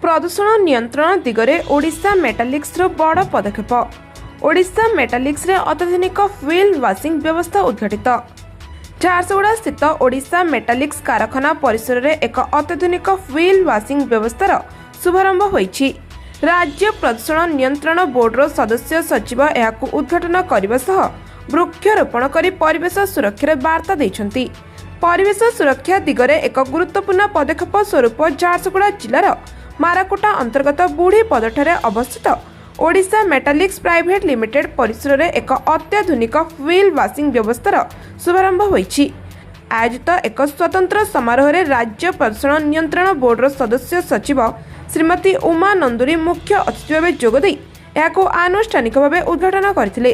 प्रदूषण नियंत्रण दिगरे ओडिशा मेटालिक्स बड़ पदक्षेप। ओडिशा मेटालिक्स अत्याधुनिक व्हील वाशिंग व्यवस्था उद्घाटित। झारसुगुड़ा स्थित ओडिशा मेटालिक्स कारखाना परिसर में एक अत्याधुनिक व्हील वाशिंग व्यवस्थार शुभारंभ होईछि। राज्य प्रदूषण नियंत्रण बोर्डर सदस्य सचिव यहाकू उद्घाटन करने सह वृक्षारोपण कर परिवेश सुरक्षार वार्ता देइछन्ति। परिवेश सुरक्षा दिगरे एक गुरुत्वपूर्ण पदक्षेप स्वरूप झारसुगुड़ा जिलार माराकोटा अंतर्गत बुढ़ी पदठारे अवस्थित ओडिशा मेटालिक्स प्राइवेट लिमिटेड परिसर में एक अत्याधुनिक व्हील वाशिंग व्यवस्थार शुभारंभ होईछि। आयोजित एक स्वतंत्र समारोह में राज्य प्रदूषण नियंत्रण बोर्डर सदस्य सचिव श्रीमती उमा नंदुरी मुख्य अतिथि भाव जोगदे यहाकू आनुष्ठानिक भाव उद्घाटन करथिले।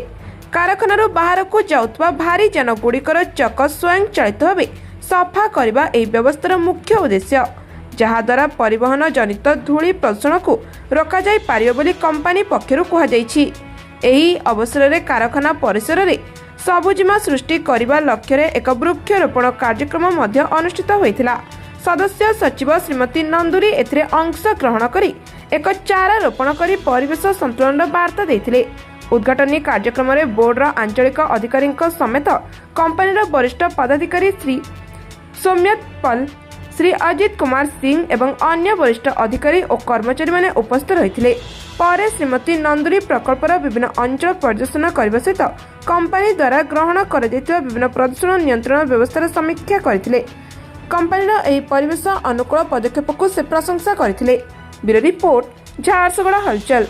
कारखाना बाहर को जाउतबा भारी यान गुड़िकर चक स्वयं चालित भाव सफा करने यह व्यवस्थार मुख्य उद्देश्य, जहाद्वारा परिवहन जनित धूली प्रदूषण को रोका जाई पारियो बोली कंपनी पक्षरु कुहाଯାଇଛି। एही अवसर में कारखाना परिसर में सबुजिमा सृष्टि करने लक्ष्य रे एक वृक्षारोपण कार्यक्रम मध्य अनुष्ठित होइथिला। सदस्य सचिव श्रीमती नंदुरी एथिरे अंश ग्रहण करी एक चारा रोपण करी परिवेश संतुलन वार्ता देथिले। उद्घाटनी कार्यक्रम में बोर्डर आंचलिक अधिकारी समेत कंपनी वरिष्ठ पदाधिकारी श्री सौम्यत पल, श्री अजित कुमार सिंह एवं अन्य वरिष्ठ अधिकारी और कर्मचारी माने उपस्थित रहिथिले। परे श्रीमती नंदुरी प्रकल्पर विभिन्न अंचल परिदर्शन करने सहित कंपनी द्वारा ग्रहण कर विभिन्न प्रदूषण नियंत्रण व्यवस्थार समीक्षा करथिले। कंपनीर एही परिवेश अनुकूल पदक्षेप को से प्रशंसा करथिले। ब्यूरो रिपोर्ट, झारसुगुड़ा हलचल।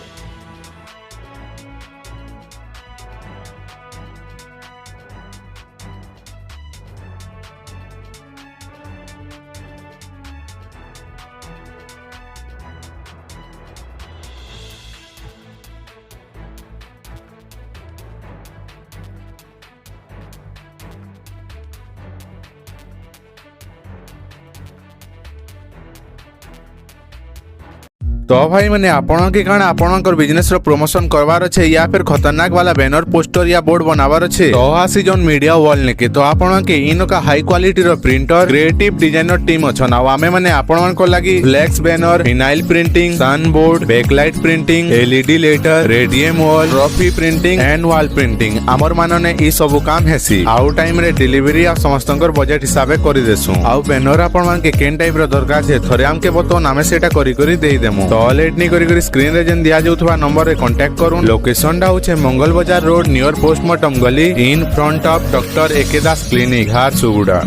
तो भाई मैंने आपण के कारण आपणकर बिजनेस रो प्रमोशन करवार अच्छे या फिर खतरनाक वाला बैनर पोस्टर या बोर्ड बनावार अच्छे तो आसी जोन मीडिया वॉल ने के तो आपण के इन का हाई क्वालिटी रो प्रिंटर क्रिएटिव डिजाइनर टीम अछन। आ आमे माने आपण को लागि flex banner, vinyl printing, sun board, backlight printing, LED letter, radium wall, trophy printing and wall printing आमर मानने ई सब काम हेसी। आउ टाइम रे डिलीवरी आ समस्तंकर बजट हिसाब से करि देसु। आउ बैनर आपण मान के केन टाइप रो दरकार छे थरे हमके बतो नामे सेटा करी करी देई देमु। तो लेट नहीं करी स्क्रीन रे जन दिया जाउथवा नंबर रे कांटेक्ट करूँ। लोकेशन डा होचे Mangal Bazaar road near postmortem गली in front of doctor AK Das clinic, Jharsuguda.